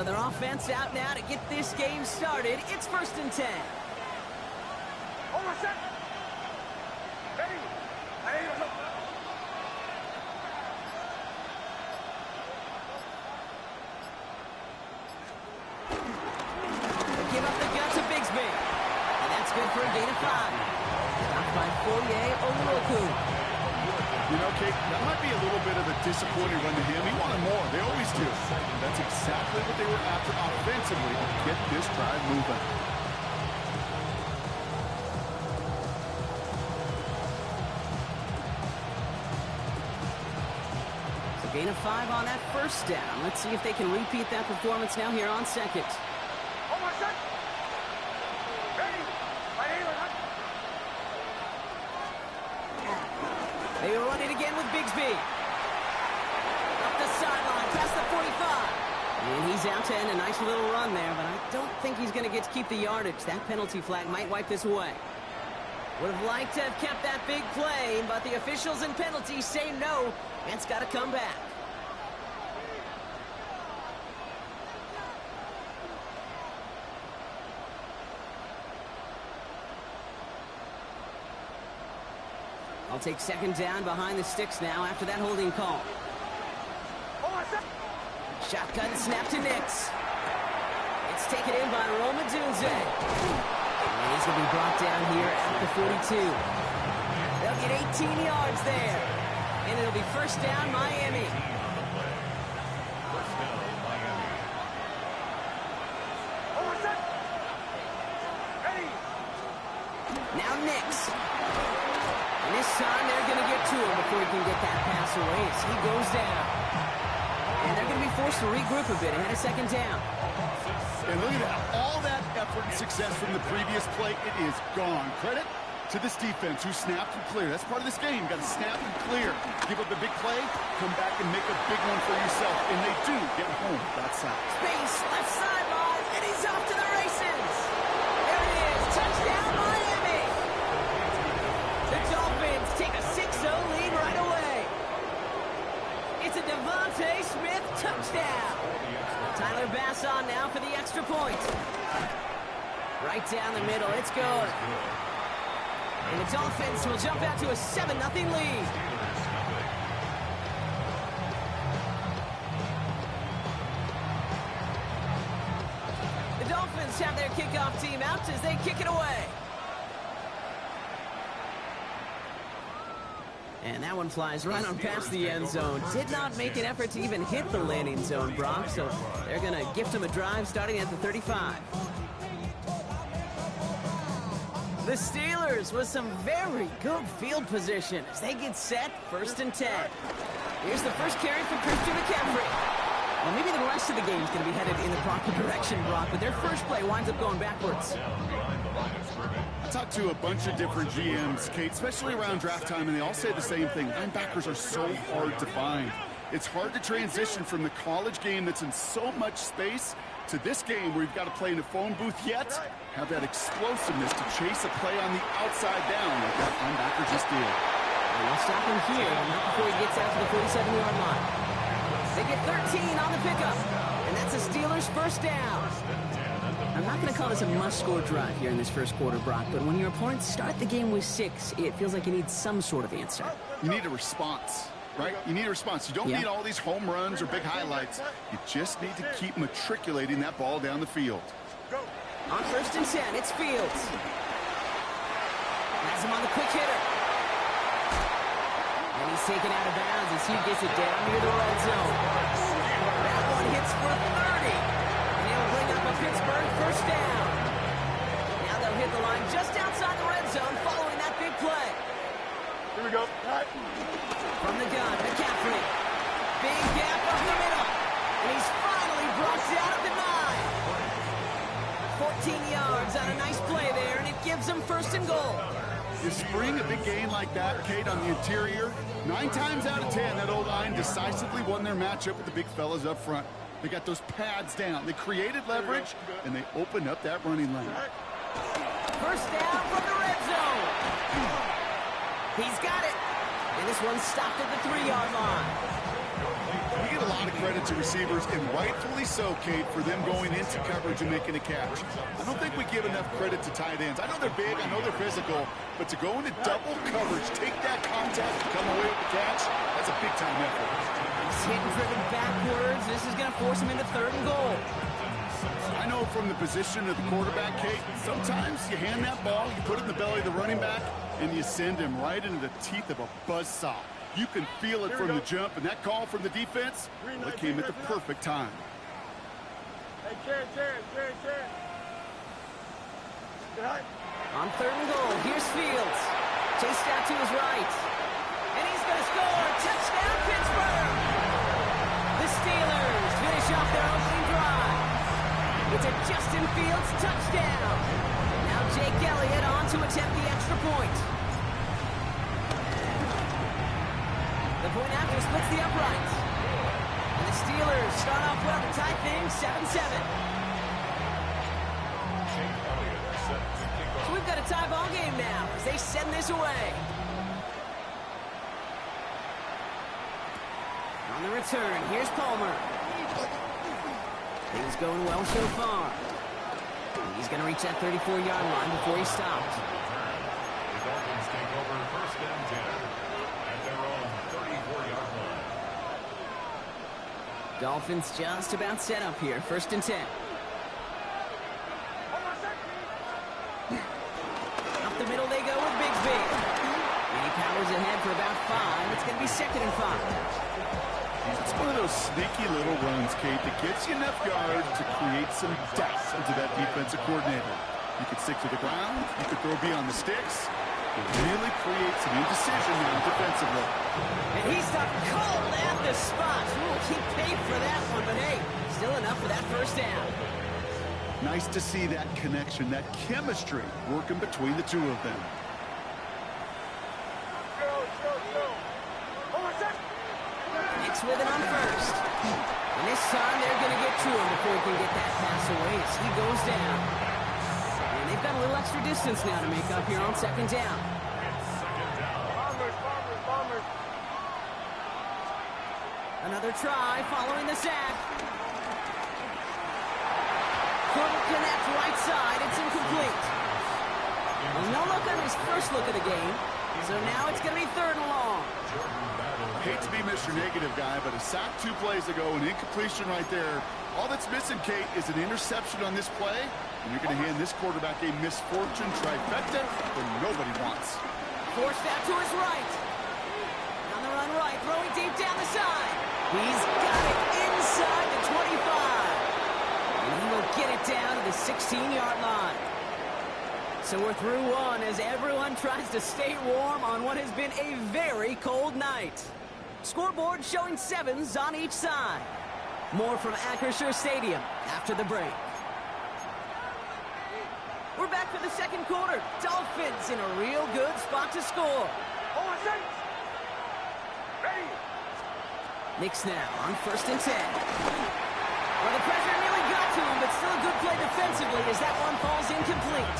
So their offense out now to get this game started. It's 1st and 10. Give up the gut to Bigsby. And that's good for a gain of 5. Stopped by Foye Oluoku. You know, Kate, that might be a little bit of a disappointing run to him. He wanted more. They always do. That's exactly what they were after offensively to get this drive moving. So gain of 5 on that 1st down. Let's see if they can repeat that performance now here on 2nd. They run it again with Bigsby. Up the sideline, past the 45. And he's out to end a nice little run there, but I don't think he's going to get to keep the yardage. That penalty flag might wipe this away. Would have liked to have kept that big play, but the officials and penalties say no. It's got to come back. I'll take 2nd down behind the sticks now after that holding call. Shotgun snap to Nix. It's taken in by Roma Dunze. And he's going to be brought down here at the 42. They'll get 18 yards there. And it'll be 1st down, Miami. Now Nix. And this time they're going to get to him before he can get that pass away as he goes down. And they're going to be forced to regroup a bit ahead of 2nd down. And look at that. All that effort and success from the previous play, it is gone. Credit to this defense who snapped and cleared. That's part of this game. Got to snap and clear. Give up a big play, come back and make a big one for yourself. And they do get home that side. Space, left sideline, and he's off to the races. There it is. Touchdown, Miami. The Dolphins take a 6-0 lead right away. It's a Devontae Smith touchdown. Tyler Bass on now for the extra point. Right down the middle. It's good. And the Dolphins will jump out to a 7-0 lead. The Dolphins have their kickoff team out as they kick it away. And that one flies right on past the end zone. Did not make an effort to even hit the landing zone, Brock. So they're going to gift him a drive starting at the 35. The Steelers with some very good field position as they get set, 1st and 10. Here's the first carry for Christian McCaffrey. Well, maybe the rest of the game is going to be headed in the proper direction, Brock, but their first play winds up going backwards. I talked to a bunch of different GMs, Kate, especially around draft time, and they all say the same thing. Linebackers are so hard to find. It's hard to transition from the college game that's in so much space to this game where you've got to play in a phone booth, yet have that explosiveness to chase a play on the outside down like that linebacker just did. And they'll stop him here, but not before he gets out to the 47-yard line. They get 13 on the pickup, and that's the Steelers' 1st down. I'm not going to call this a must-score drive here in this first quarter, Brock, but when your opponents start the game with 6, it feels like you need some sort of answer. You need a response, right? You need a response. You don't need all these home runs or big highlights. You just need to keep matriculating that ball down the field. On 1st and 10, it's Fields. Has him on the quick hitter. And he's taken out of bounds as he gets it down near the red zone. That one hits for 30. And he'll bring up a Pittsburgh 1st down. Now they'll hit the line just outside the red zone following that big play. Here we go. From the gun, McCaffrey. Big gap up the middle. And he's finally brought down at the 9. 14 yards on a nice play there, and it gives them 1st and goal. You spring a big gain like that, Kate, on the interior, 9 times out of 10, that O-line decisively won their matchup with the big fellas up front. They got those pads down. They created leverage, and they opened up that running lane. 1st down from the red zone. He's got it. And this one's stopped at the 3-yard line. We get a lot of credit to receivers, and rightfully so, Kate, for them going into coverage and making a catch. I don't think we give enough credit to tight ends. I know they're big, I know they're physical, but to go into double coverage, take that contact, and come away with the catch, that's a big-time effort. He's hit and driven backwards. This is going to force him into 3rd and goal. I know from the position of the quarterback, Kate, sometimes you hand that ball, you put it in the belly of the running back, and you send him right into the teeth of a buzzsaw. You can feel it from the jump, and that call from the defense, well, it came at the perfect time. Hey, Jared. On 3rd and goal, here's Fields. Chased out to his right. And he's going to score. Touchdown, Pittsburgh! The Steelers finish off their opening drive. It's a Justin Fields touchdown. Now Jake Elliott on to attempt the extra point. The point after splits the uprights. And the Steelers start off well to tie things 7-7. So we've got a tie ball game now as they send this away. On the return, here's Palmer. Things going well so far. He's going to reach that 34-yard line before he stops. The Dolphins take over 1st and 10 at their own 34-yard line. Dolphins just about set up here. 1st and 10. Up the middle they go with Bigsby. And he powers ahead for about 5. It's going to be 2nd and 5. It's one of those sneaky little runs, Kate, that gets you enough yards to create some doubt into that defensive coordinator. You could stick to the ground, you could throw beyond the sticks. It really creates some indecision now defensively. And he's up cold at the spot. Ooh, he paid for that one, but hey, still enough for that 1st down. Nice to see that connection, that chemistry working between the two of them. With it on 1st. And this time they're going to get to him before he can get that pass away as he goes down. And they've got a little extra distance now to make up here on 2nd down. Bombers. Another try following the sack. Couldn't connect right side. It's incomplete. Well, no look on his first look of the game. So now it's going to be 3rd and long. Hate to be Mr. Negative guy, but a sack 2 plays ago, an incompletion right there. All that's missing, Kate, is an interception on this play, and you're going to hand this quarterback a misfortune trifecta that nobody wants. Forced out to his right. On the run right, throwing deep down the side. He's got it inside the 25. And he will get it down to the 16-yard line. So we're through one as everyone tries to stay warm on what has been a very cold night. Scoreboard showing 7s on each side. More from Acrisure Stadium after the break. We're back for the 2nd quarter. Dolphins in a real good spot to score. Ready. Knicks now on 1st and 10. Well, the pressure nearly got to him, but still a good play defensively as that one falls incomplete.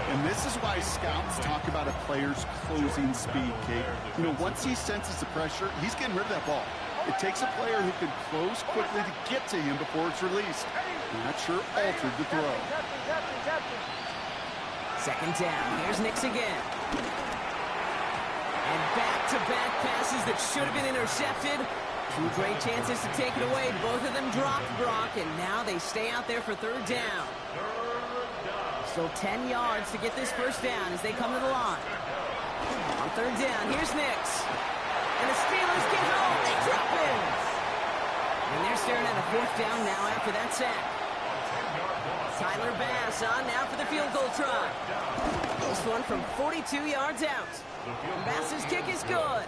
And this is why scouts talk about a player's closing speed, Kate. You know, once he senses the pressure, he's getting rid of that ball. It takes a player who can close quickly to get to him before it's released. And that sure altered the throw. 2nd down. Here's Knicks again. And back-to-back passes that should have been intercepted. 2 great chances to take it away. Both of them dropped, Brock, and now they stay out there for 3rd down. Still 10 yards to get this 1st down as they come to the line. On 3rd down, here's Knicks. And the Steelers get home. They drop in. And they're staring at a 4th down now after that sack. Tyler Bass on now for the field goal try. This one from 42 yards out. And Bass's kick is good.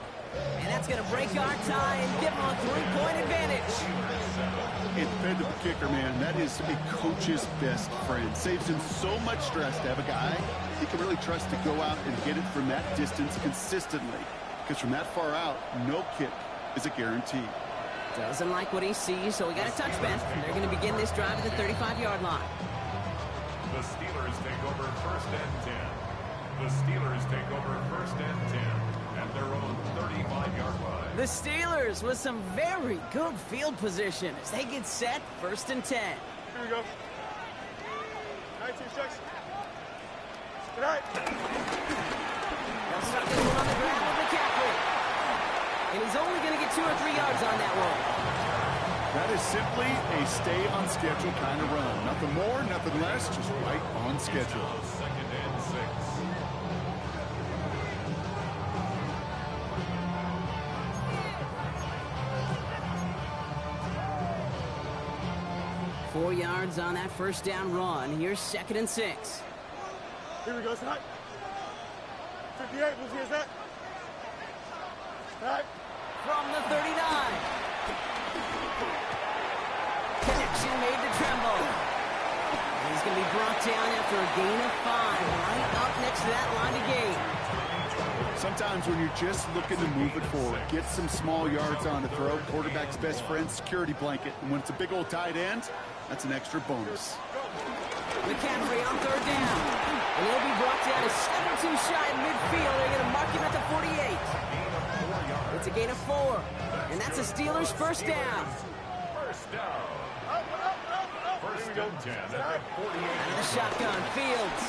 And that's going to break our tie and give them a 3-point advantage. Dependable kicker, man. That is a coach's best friend. Saves him so much stress to have a guy he can really trust to go out and get it from that distance consistently. Because from that far out, no kick is a guarantee. Doesn't like what he sees, so we got a touchback. They're going to begin this drive at the 35-yard line. The Steelers take over 1st and 10. The Steelers take over 1st and 10 at their own 35-yard line. The Steelers with some very good field position as they get set, 1st and 10. Here we go. 19 seconds. Good night. They'll start this one on the ground with McCaffrey. And he's only going to get 2 or 3 yards on that one. That is simply a stay on schedule kind of run. Nothing more, nothing less, just right on schedule. 2nd and 6. 4 yards on that 1st down run. Here's 2nd and 6. Here we go, tonight. 58, who's here's that? Tonight. From the 39. Connection made to Tremble. And he's going to be brought down after a gain of 5. Right up next to that line of gain. Sometimes when you're just looking to move it forward, get some small yards on the throw, quarterback's best friend, security blanket. And when it's a big old tight end, that's an extra bonus. McCaffrey on 3rd down. And he'll be brought down to 7-2 shy in midfield. They're going to mark him at the 48. It's a gain of 4. And that's a Steelers 1st down. 1st down. 1st and 10 at the 48. Out of the shotgun, Fields.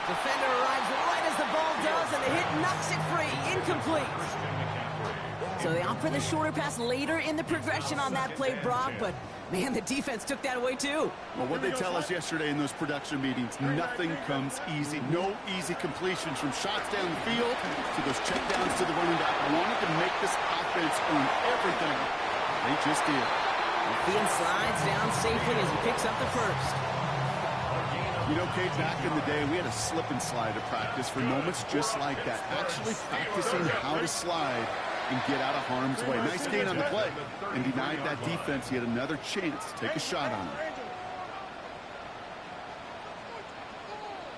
Defender arrives right as the ball does, and the hit knocks it free. Incomplete. So they opt for the shorter pass later in the progression on that play, Brock, but man, the defense took that away too. Well, what they tell us yesterday in those production meetings, nothing comes easy. No easy completions from shots down the field to those checkdowns to the running back. I wanted to make this offense earn everything. They just did. Fields slides down safely as he picks up the 1st. You know, Kate, back in the day, we had a slip and slide at practice for moments just like that. Actually practicing how to slide and get out of harm's way. Nice gain on the play and denied that defense yet another chance to take a shot on him.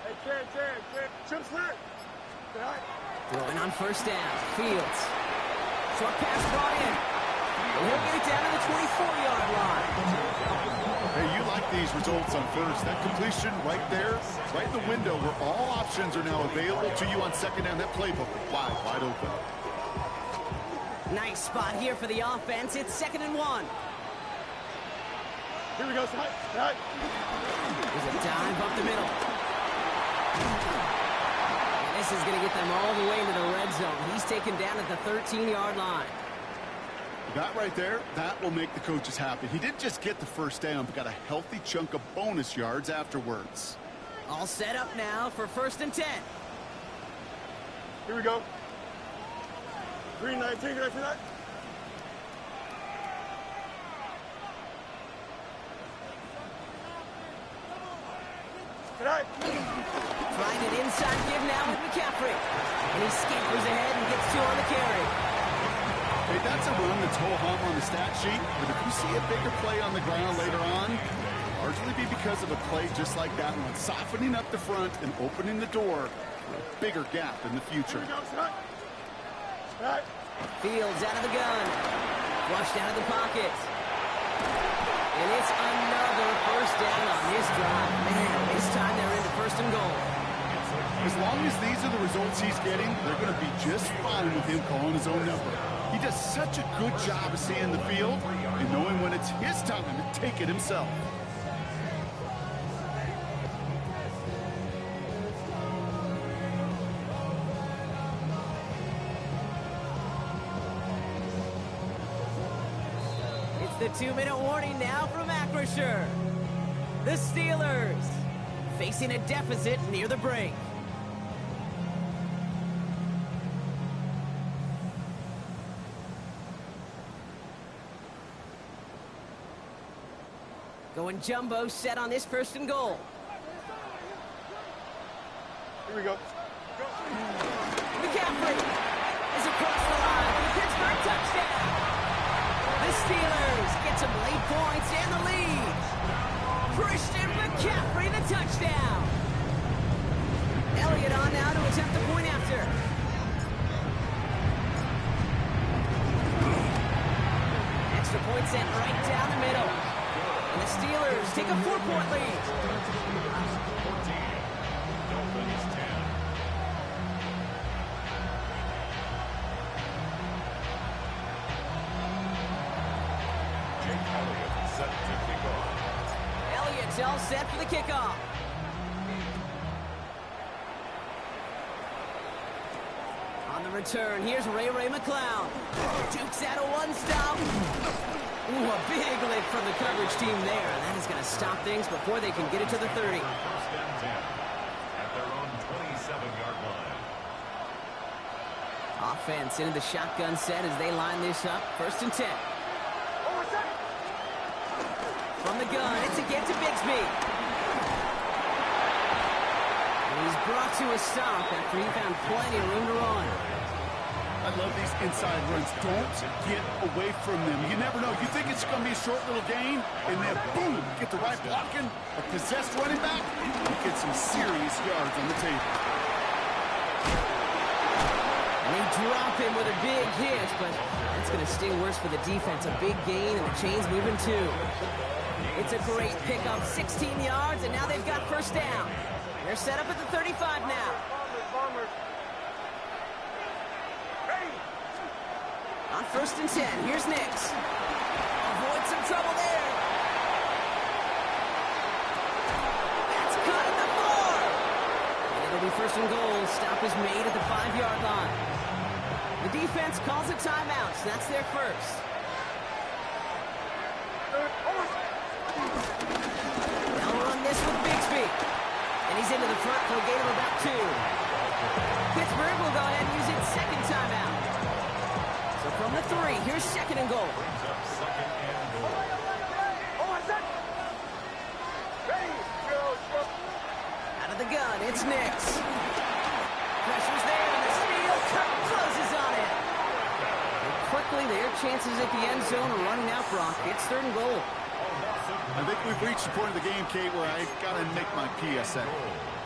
Hey, Ken. Chip slip. Tonight. Throwing on 1st down. Fields. Short pass brought in. And he'll get it down to the 24-yard line. Hey, you like these results on 1st. That completion right there, right in the window where all options are now available to you on 2nd down. That playbook wide open. Nice spot here for the offense. It's 2nd and 1. Here we go, tonight. There's a dive up the middle. And this is going to get them all the way into the red zone. He's taken down at the 13-yard line. That right there, that will make the coaches happy. He didn't just get the 1st down, but got a healthy chunk of bonus yards afterwards. All set up now for 1st and 10. Here we go. 3-19, right tonight. Tonight. Trying an inside give now with McCaffrey. And he scampers ahead and gets 2 on the carry. Hey, that's a run that's ho-hum on the stat sheet, but if you see a bigger play on the ground later on, it'll largely be because of a play just like that one, softening up the front and opening the door for a bigger gap in the future. Fields out of the gun. Flushed out of the pocket. And it's another 1st down on this drive. Man, this time they're into 1st and goal. As long as these are the results he's getting, they're going to be just fine with him calling his own number. He does such a good job of seeing the field and knowing when it's his time to take it himself. It's the 2-minute warning now from Acrisure. The Steelers facing a deficit near the break. Going jumbo set on this 1st and goal. Here we go. McCaffrey is across the line for the Pittsburgh touchdown. The Steelers get some late points and the lead. Christian McCaffrey, the touchdown. Elliott on now to attempt the point after. Extra point sent right down the middle. And the Steelers take a 4-point lead. 14. Dolphins 10. It's all set for the kickoff. On the return, here's Ray McCloud. Dukes out a one-stop. Ooh, a big lift from the coverage team there. That is going to stop things before they can get it to the 30. First and 10 at their own 27-yard line. Offense into the shotgun set as they line this up. First and 10. From the gun, it's again to Bigsby. And he's brought to a stop after he found plenty of room to run. I love these inside runs. Don't get away from them. You never know. You think it's going to be a short little gain, and then boom, get the right blocking, a possessed running back, you get some serious yards on the table. And they drop him with a big hit, but that's going to sting worse for the defense. A big gain, and the chain's moving too. It's a great pickup, 16 yards, and now they've got first down. They're set up at the 35 now. On first and 10, here's Nix. Avoid some trouble there. That's cut at the 4. And it'll be first and goal. Stop is made at the 5-yard line. The defense calls a timeout, so that's their first. They'll run this with Bigsby. And he's into the front for a gain of about 2. Pittsburgh will go ahead and use its second timeout. So from the 3, here's second and goal. Brings up second and goal. Out of the gun, it's Nix. Pressure's there, and the steal closes on it. And quickly, their chances at the end zone are running out, Brock. It's third and goal. I think we've reached the point of the game, Kate, where I've got to make my PSA.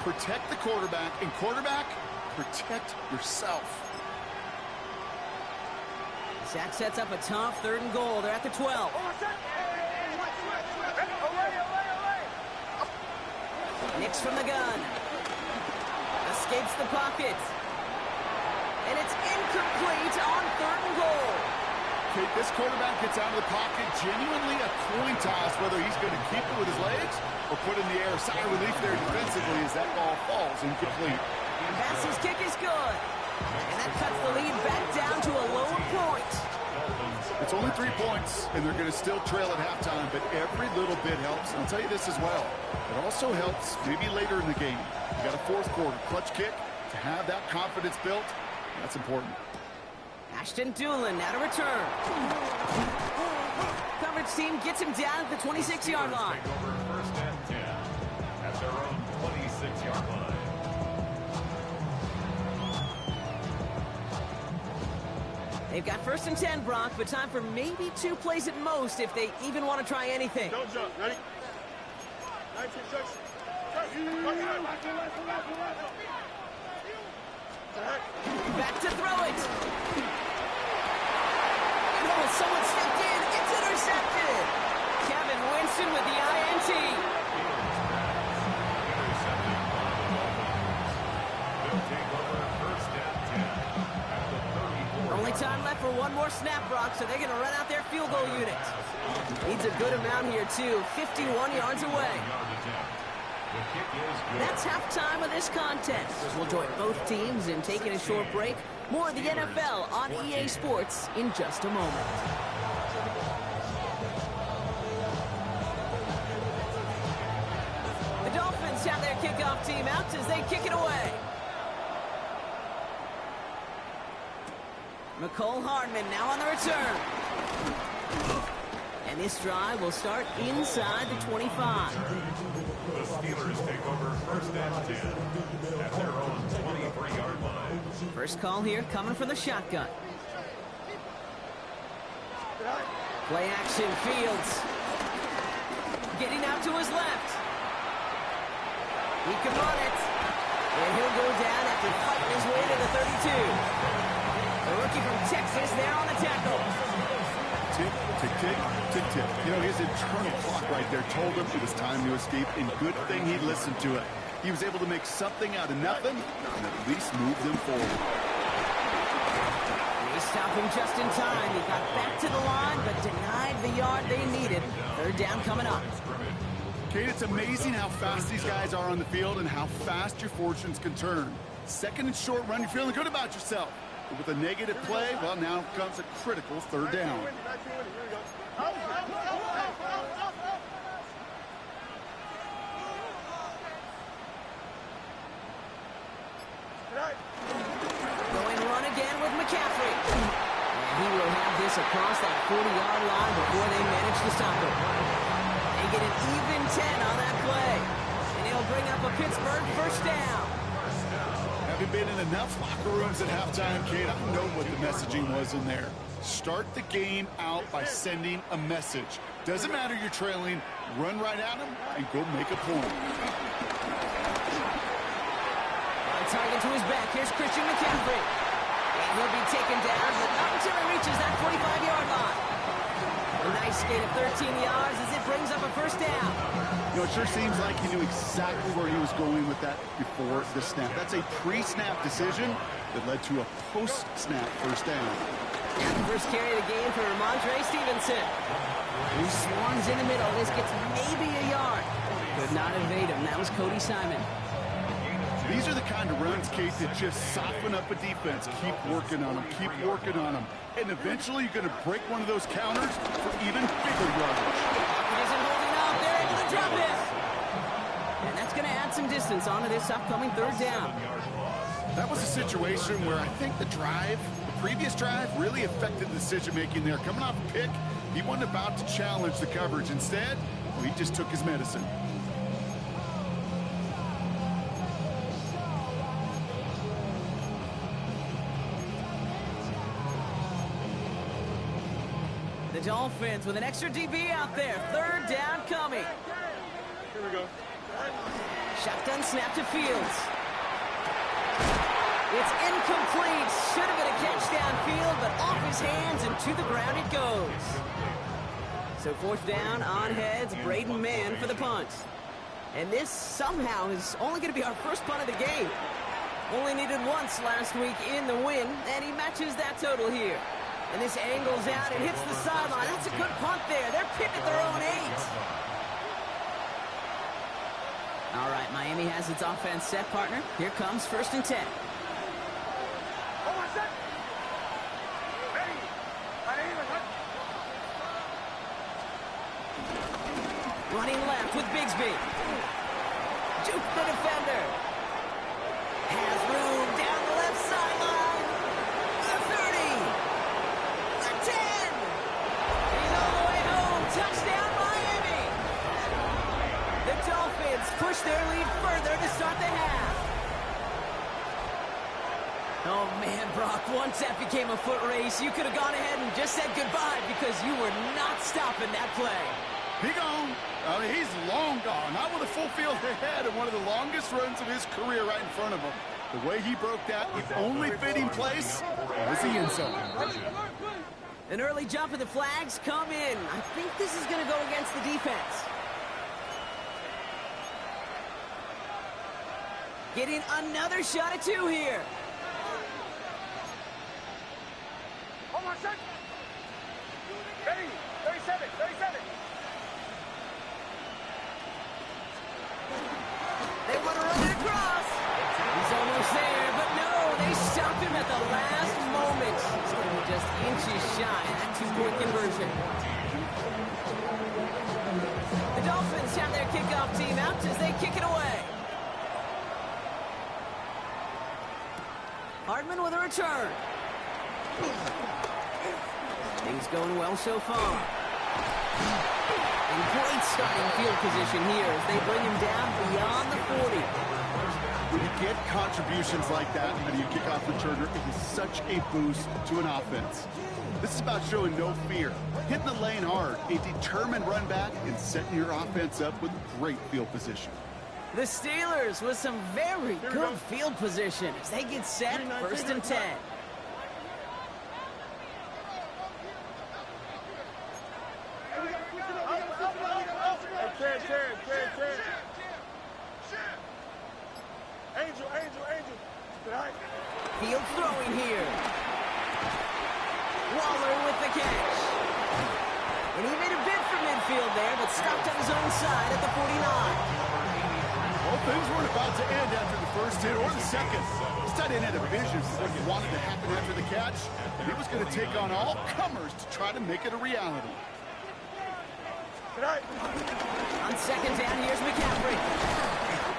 Protect the quarterback, and quarterback, protect yourself. That sets up a tough third and goal. They're at the 12. Nix from the gun. Escapes the pocket. And it's incomplete on third and goal. Kate, this quarterback gets out of the pocket, genuinely a coin toss whether he's going to keep it with his legs or put it in the air. Sigh of relief there defensively as that ball falls incomplete. Bass's kick is good. And that cuts the lead back down to a lower point. It's only 3 points, and they're going to still trail at halftime, but every little bit helps. And I'll tell you this as well. It also helps maybe later in the game. You got a fourth quarter clutch kick to have that confidence built. That's important. Ashton Doolin now to return. Coverage team gets him down at the 26-yard line. Take over first and 10 at their own 26-yard line. They've got first and 10, Brock, but time for maybe 2 plays at most if they even want to try anything. Don't jump. Ready? 19 seconds. Back to throw it. Oh, someone stepped in. It's intercepted. Kevin Winston with the INT. They'll take over first and 10 at the 34. Only time left for one more snap, Brock, so they're going to run out their field goal unit. Needs a good amount here, too. 51 yards away. That's halftime of this contest. We'll join both teams in taking a short break. More of the NFL on EA Sports in just a moment. The Dolphins have their kickoff team out as they kick it away. McCole Hardman now on the return. And this drive will start inside the 25. The Steelers take over first and 10 at their own 23-yard line. First call here coming from the shotgun. Play action, Fields. Getting out to his left. He can run it. And he'll go down after fighting his way to the 32. The rookie from Texas there on the tackle. Tick, tick, tick, tick, tick. You know, his internal clock right there told him it was time to escape, and good thing he listened to it. He was able to make something out of nothing and at least move them forward. They stopped him just in time. He got back to the line, but denied the yard they needed. Third down coming up. Kate, it's amazing how fast these guys are on the field and how fast your fortunes can turn. Second and short run, you're feeling good about yourself. But with a negative play, well, now comes a critical third down. Going run again with McCaffrey. And he will have this across that 40-yard line before they manage to stop him. They get an even 10 on that play. And it'll bring up a Pittsburgh first down. Having been in enough locker rooms at halftime, Kate, I know what the messaging was in there. Start the game out by sending a message. Doesn't matter you're trailing, run right at them and go make a point. On target to his back, here's Christian McCaffrey. And he'll be taken down, but not until he reaches that 45-yard line. A nice gain of 13 yards as it brings up a first down. You know, it sure seems like he knew exactly where he was going with that before the snap. That's a pre-snap decision that led to a post-snap first down. And the first carry of the game for Ramondre Stevenson. He swarms in the middle. This gets maybe a yard. Could not evade him. That was Cody Simon. These are the kind of runs, Kate, that just soften up a defense. Keep working on them. Keep working on them. And eventually you're going to break one of those counters for even bigger yardage. He isn't holding up. They're able to drop it. And that's going to add some distance onto this upcoming third down. That was a situation where I think the previous drive, really affected the decision-making there. Coming off a pick, he wasn't about to challenge the coverage. Instead, well, he just took his medicine. The Dolphins with an extra DB out there. Third down coming. Here we go. Shotgun snap to Fields. It's incomplete. Should have been a catch downfield, but off his hands and to the ground it goes. So fourth down on heads. Braden Mann for the punt. And this somehow is only going to be our first punt of the game. Only needed once last week in the win, and he matches that total here. And this angles out and hits the sideline. That's a good punt there. They're pinned at their own 8. All right, Miami has its offense set, partner. Here comes first and 10. Running left with Bigsby. Juke the defender. Has room down the left sideline. The 30. The 10. He's all the way home. Touchdown, Miami. The Dolphins push their lead further to start the half. Oh, man, Brock, once that became a foot race, you could have gone ahead and just said goodbye because you were not stopping that play. He gone. I mean, he's long gone. Not with a full field ahead and one of the longest runs of his career right in front of him. The way he broke that, the only fitting place was the end zone. An early jump of the flags come in. I think this is going to go against the defense. Getting another shot at 2 here. Hold on a second. Ready? 37, 37. They want to run it across. He's almost there, but no, they stopped him at the last moment. He's going to be just inches shy of that 2-point conversion. The Dolphins have their kickoff team out as they kick it away. Hardman with a return. Things going well so far. And great starting field position here as they bring him down beyond the 40. When you get contributions like that out of your kickoff returner, it is such a boost to an offense. This is about showing no fear, hitting the lane hard, a determined run back, and setting your offense up with great field position. The Steelers with some very good field position as they get set first and 10. Field throwing here. Waller with the catch. And he made a bid for midfield there, but stopped on his own side at the 49. Well, things weren't about to end after the first hit or the second. This tight end had a vision for what he wanted to happen after the catch. He was going to take on all comers to try to make it a reality. On second down, here's McCaffrey.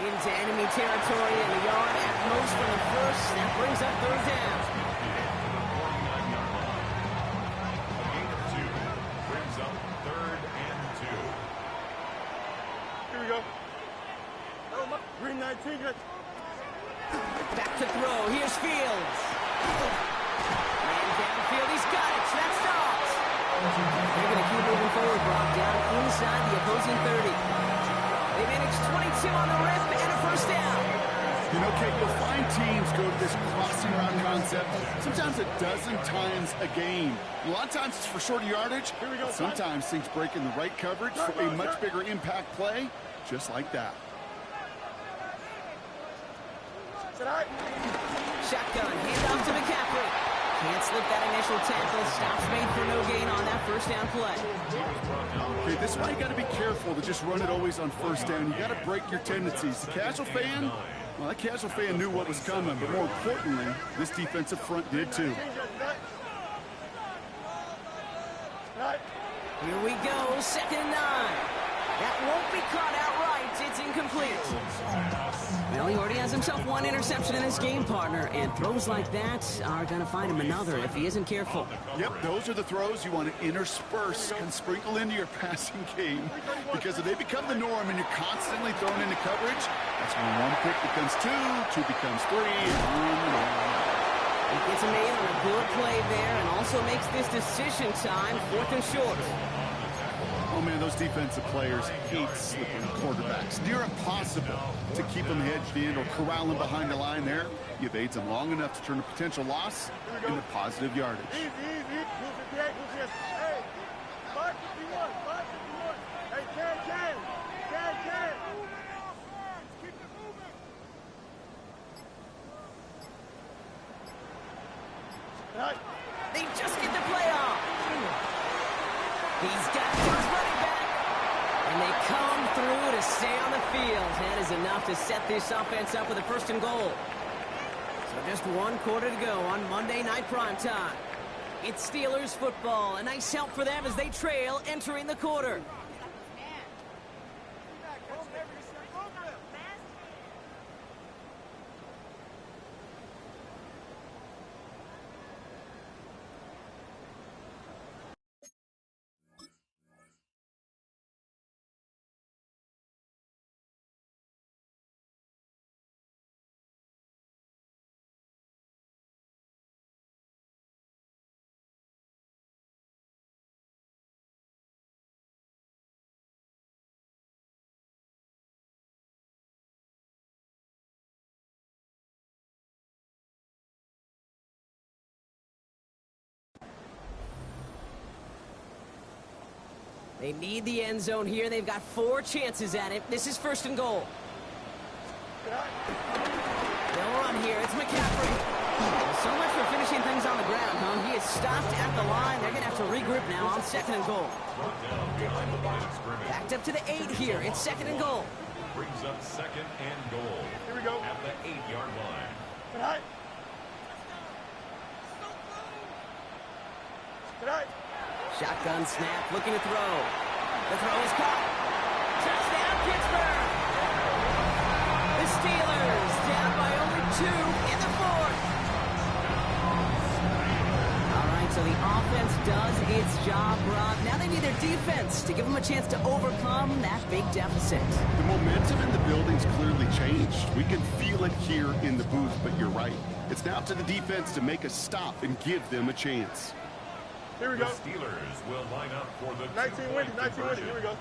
Into enemy territory and a yard at most for the first. That brings up third down. Brings up 3rd and 2. Here we go. Green 19. Back to throw. Here's Fields. Man downfield. He's got it. That stops. They're going to keep moving forward, Brock. Down inside the opposing 30. They managed 22 on the rip and a first down. You know, Kate, you'll find teams go to this crossing route concept sometimes a dozen times a game. A lot of times it's for shorter yardage. Sometimes things break in the right coverage for a much bigger impact play, just like that. Shotgun, hand off to McCaffrey. Can't slip that initial tackle. Stops made for no gain on that first down play. Okay, this is why you got to be careful to just run it always on first down. You got to break your tendencies. The casual fan, well, that casual fan knew what was coming, but more importantly, this defensive front did too. Here we go, 2nd and 9. That won't be caught outright. It's incomplete. Well, he already has himself one interception in his game, partner, and throws like that are going to find him another if he isn't careful. Yep, those are the throws you want to intersperse and sprinkle into your passing game, because if they become the norm and you're constantly thrown into coverage, that's when one pick becomes two becomes three, and on and on. He gets a made on a good play there and also makes this decision time 4th and short. Oh, man, those defensive players hate slipping quarterbacks. Near impossible to keep them hedged in or corral them behind the line there. You evade them long enough to turn a potential loss into positive yardage. Easy. Hey, 551. Hey, can. Keep it moving. They just get the play off. He's got his running back. And they come through to stay on the field. That is enough to set this offense up with a 1st and goal. So just 1 quarter to go on Monday Night Primetime. It's Steelers football. A nice help for them as they trail entering the quarter. They need the end zone here. They've got 4 chances at it. This is 1st and goal. They'll run here. It's McCaffrey. So much for finishing things on the ground, huh? He is stopped at the line. They're going to have to regroup now on 2nd and goal. Backed up to the 8 here. It's 2nd and goal. Brings up 2nd and goal. Here we go. At the 8-yard line. Shotgun snap, looking to throw. The throw is caught. Touchdown, Pittsburgh! The Steelers down by only 2 in the 4th. All right, so the offense does its job, Rob. Now they need their defense to give them a chance to overcome that big deficit. The momentum in the building's clearly changed. We can feel it here in the booth, but you're right. It's now up to the defense to make a stop and give them a chance. Here we go. The Steelers will line up for the 19 winning. Here we go.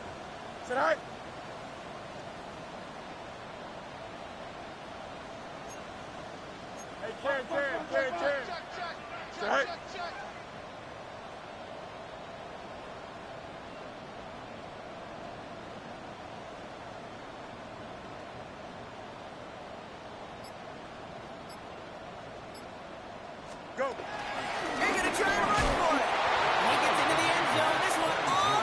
Sit high. Hey, can. Sit high. Go. They're going to try and run for it. He gets into the end zone. This one all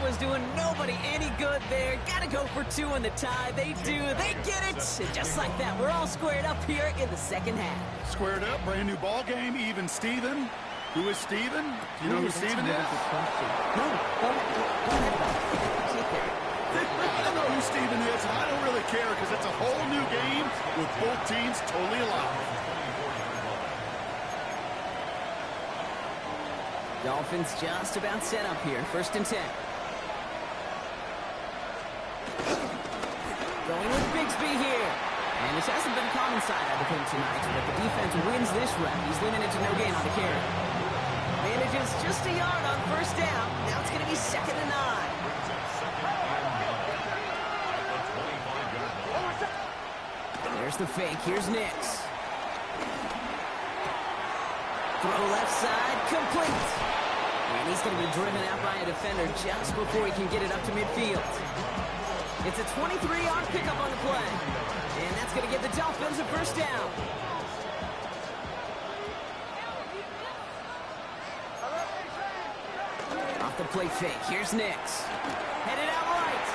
was doing nobody any good there. Gotta go for two in the tie. They do. They get it. And just like that, we're all squared up here in the second half. Squared up, brand new ball game, even Steven. Who is Steven? Do you know who Steven is? No, go ahead. I don't know who Steven is, and I don't really care because it's a whole new game with both teams totally alive. Dolphins just about set up here. 1st and 10. Going with Bigsby here. And this hasn't been a common side out of him tonight, but the defense wins this rep. He's limited to no gain on the carry. Manages just a yard on 1st down. Now it's going to be 2nd and 9. There's the fake. Here's Nix. Throw left side, complete. And he's going to be driven out by a defender just before he can get it up to midfield. It's a 23-yard pickup on the play. And that's going to give the Dolphins a 1st down. Off the play fake, here's Nix. Headed out right.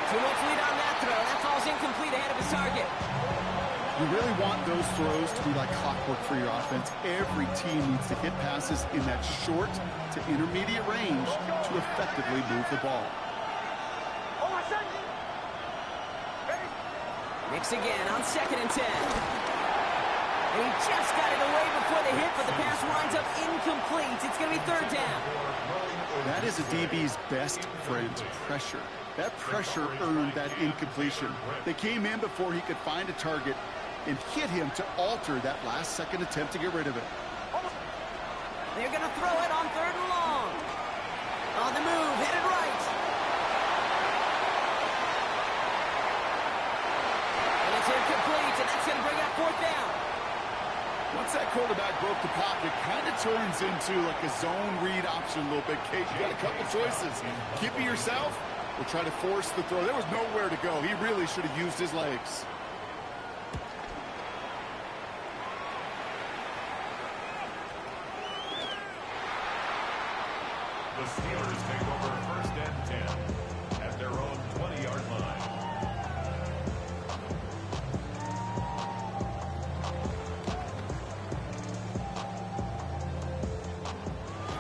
Too much lead on that throw. That falls incomplete ahead of his target. You really want those throws to be like clockwork for your offense. Every team needs to hit passes in that short to intermediate range to effectively move the ball. Nix again on 2nd and 10. And he just got it away before the hit, but the pass winds up incomplete. It's going to be 3rd down. That is a DB's best friend, pressure. That pressure earned that incompletion. They came in before he could find a target and hit him to alter that last-second attempt to get rid of it. They're going to throw it on 3rd and long. On the move, headed right. And it's incomplete, and that's going to bring up 4th down. Once that quarterback broke the pocket, kind of turns into like a zone read option a little bit. Kate, you got a couple choices. Keep it yourself or try to force the throw. There was nowhere to go. He really should have used his legs. The Steelers take over 1st and 10 at their own 20-yard line.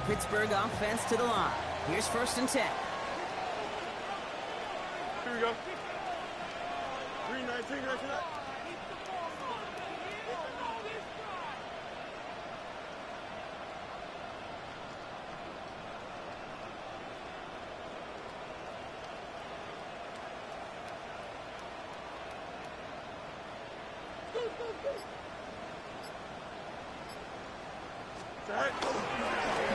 Pittsburgh offense to the line. Here's 1st and 10. Here we go. 3-19, right to that.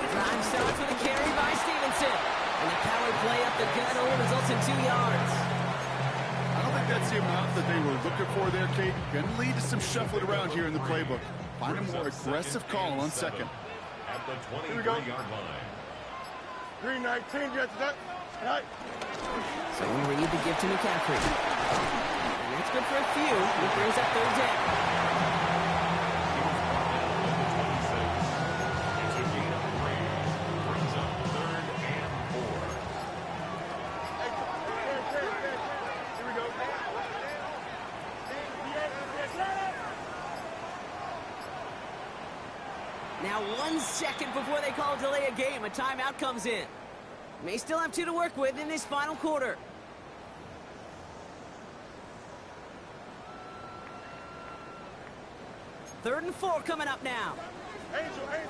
Drive starts with a carry by Stevenson. And the power play up the gut only results in 2 yards. I don't think that's the amount that they were looking for there, Kate. Going to lead to some shuffling around here in the playbook. Find a more aggressive call on 2nd. At the 23-yard line. 3-19, get to that. Right. So we read the gift to McCaffrey. And that's good for a few. It brings up 3rd down. Now 1 second before they call delay a game, a timeout comes in. May still have 2 to work with in this final quarter. Third and 4 coming up now. Angel. Here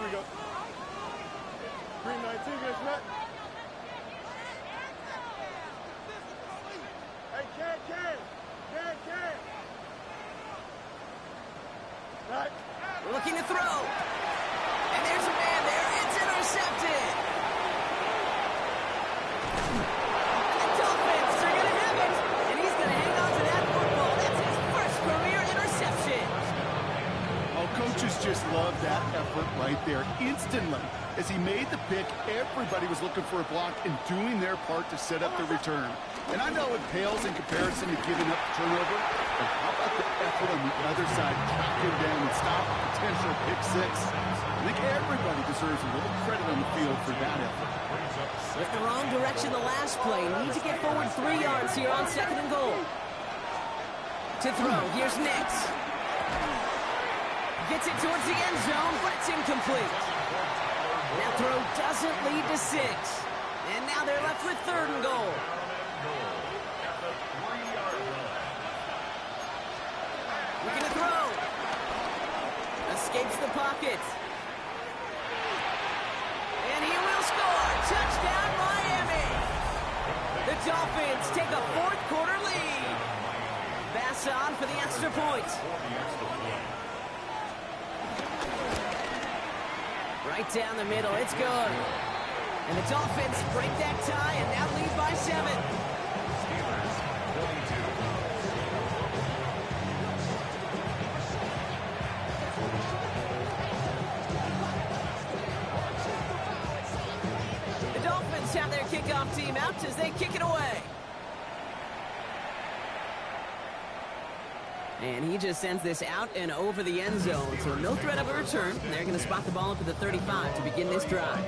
we go. 3-19, get that. Hey, Ken. Right. Looking to throw. And there's a man there. It's intercepted. The Dolphins are going to have it. And he's going to hang on to that football. That's his first career interception. Oh, coaches just love that effort right there. Instantly, as he made the pick, everybody was looking for a block and doing their part to set up the return. And I know it pales in comparison to giving up the turnover, but how about the effort on the other side, track him down and stop a potential pick six? I think everybody deserves a little credit on the field for that effort. With the wrong direction the last play, need to get forward 3 yards here on 2nd and goal. To throw, here's Nix. Gets it towards the end zone, but it's incomplete. That throw doesn't lead to 6. And now they're left with 3rd and goal. Looking to throw. Escapes the pocket. And he will score. Touchdown, Miami. The Dolphins take a 4th quarter lead. Bass on for the extra point. Right down the middle. It's good. And the Dolphins break that tie and now lead by 7. The Dolphins have their kickoff team out as they kick it away. And he just sends this out and over the end zone, so no threat of a return. They're going to spot the ball up at the 35 to begin this drive.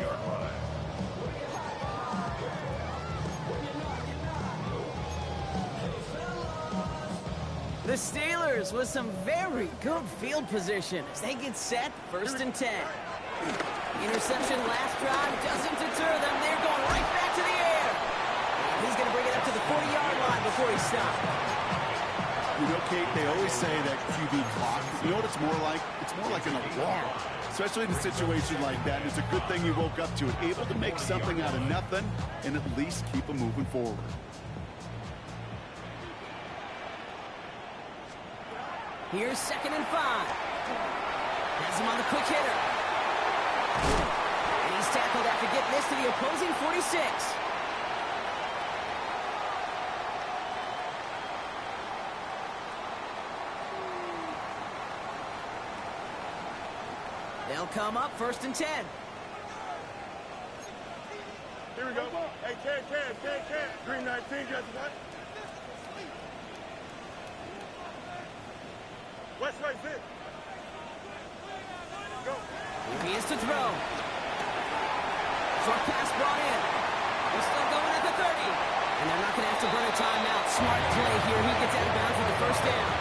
The Steelers with some very good field position as they get set, 1st and 10. Interception last drive doesn't deter them. They're going right back to the air. He's going to bring it up to the 40-yard line before he stops. You know, Kate, they always say that QB clock. You know what it's more like? It's more like an alarm, especially in a situation like that. It's a good thing you woke up to it, able to make something out of nothing and at least keep them moving forward. Here's 2nd and 5. Has him on the quick hitter. And he's tackled after getting this to the opposing 46. They'll come up 1st and 10. Here we go. Hey, Ken. Green 19, you got the what? West right, Vic. Go. Here he is to throw. Short pass brought in. They're still going at the 30. And they're not going to have to burn a timeout. Smart play here. He gets out of bounds with the 1st down.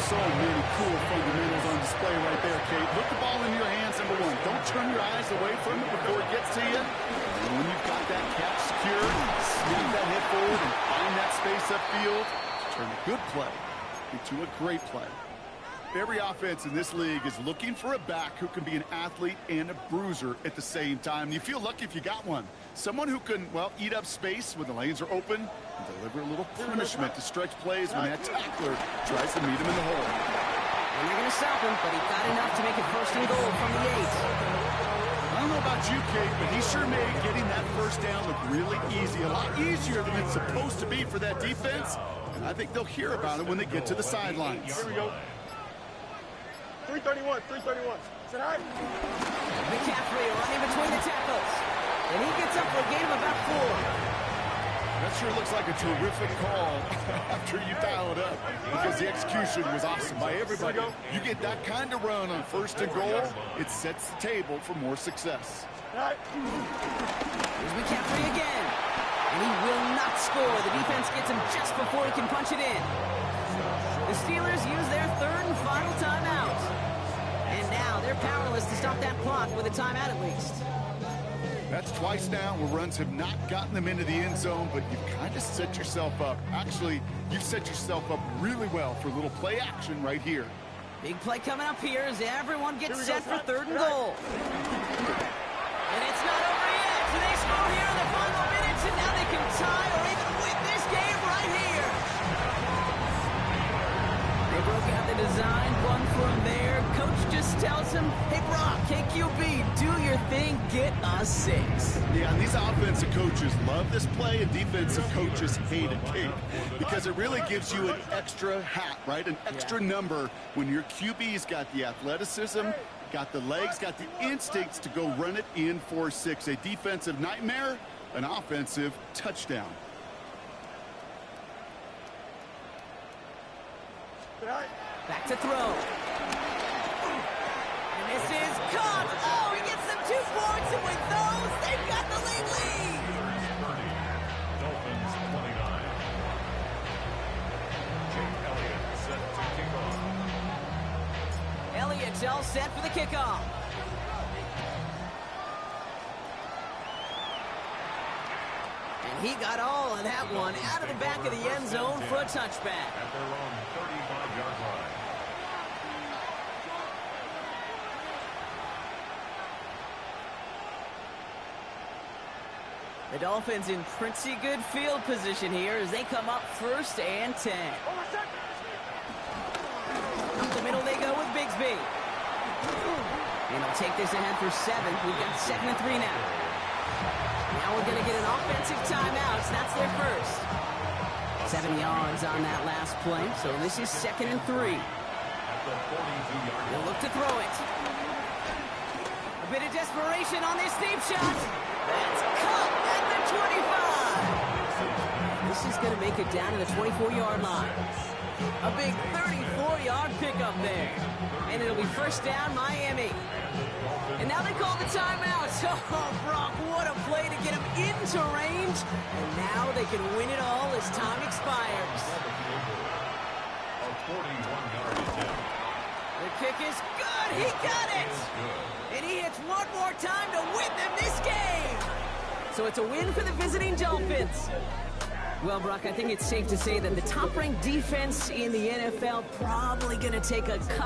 So many cool fundamentals on display right there, Kate. Put the ball in your hands, number 1. Don't turn your eyes away from it before it gets to you. And when you've got that catch secured, snap that hit forward and find that space upfield, turn a good play into a great play. Every offense in this league is looking for a back who can be an athlete and a bruiser at the same time. You feel lucky if you got one. Someone who can, well, eat up space when the lanes are open and deliver a little punishment to stretch plays when that tackler tries to meet him in the hole. And they're going to stop him, but he got enough to make it 1st and goal from the 8. I don't know about you, Kate, but he sure made getting that 1st down look really easy. A lot easier than it's supposed to be for that defense. And I think they'll hear about it when they get to the sidelines. Here we go. 331. Sit high. McCaffrey running between the tackles. And he gets up for a gain of about 4. That sure looks like a terrific call after you dial it up, because the execution was awesome by everybody. You get that kind of run on 1st and goal, it sets the table for more success. Here's McCaffrey again. And he will not score. The defense gets him just before he can punch it in. The Steelers use their 3rd and final timeout. And now they're powerless to stop that clock with a timeout at least. That's twice now where runs have not gotten them into the end zone, but you've kind of set yourself up. Actually, you've set yourself up really well for a little play action right here. Big play coming up here as everyone gets set for 3rd and goal. And it's not over yet. So they score here in the final minutes, and now they can tie or even win this game right here. They broke out the design, one from there. Coach just tells him, hey, Brock, KQB, do your thing, get a 6. Yeah, and these offensive coaches love this play, and defensive coaches hate it, Kate, because it really gives you an extra hat, right? An extra number when your QB's got the athleticism, got the legs, got the instincts to go run it in for 6. A defensive nightmare, an offensive touchdown. Back to throw. And this is caught. Oh, he gets them 2 points, and with those, they've got the lead. Dolphins 29. Jake Elliott set to kick off. Elliott's all set for the kickoff. And he got all of that one out of the back of the end zone for a touchback. At their own 35-yard line. The Dolphins in pretty good field position here as they come up 1st and 10. Up the middle they go with Bigsby. And they'll take this ahead for 7. We've got 2nd and 3 now. Now we're going to get an offensive timeout. That's their first. 7 yards on that last play. So this is 2nd and 3. They'll look to throw it. A bit of desperation on this deep shot. That's caught at the 25. This is going to make it down to the 24-yard line. A big 34-yard pickup there. And it'll be 1st down, Miami. And now they call the timeout. Oh, Brock, what a play to get him into range. And now they can win it all as time expires. A 41-yard attempt. The kick is good. He got it. And he hits one more time to win them this game. So it's a win for the visiting Dolphins. Well, Brock, I think it's safe to say that the top-ranked defense in the NFL probably going to take a cut.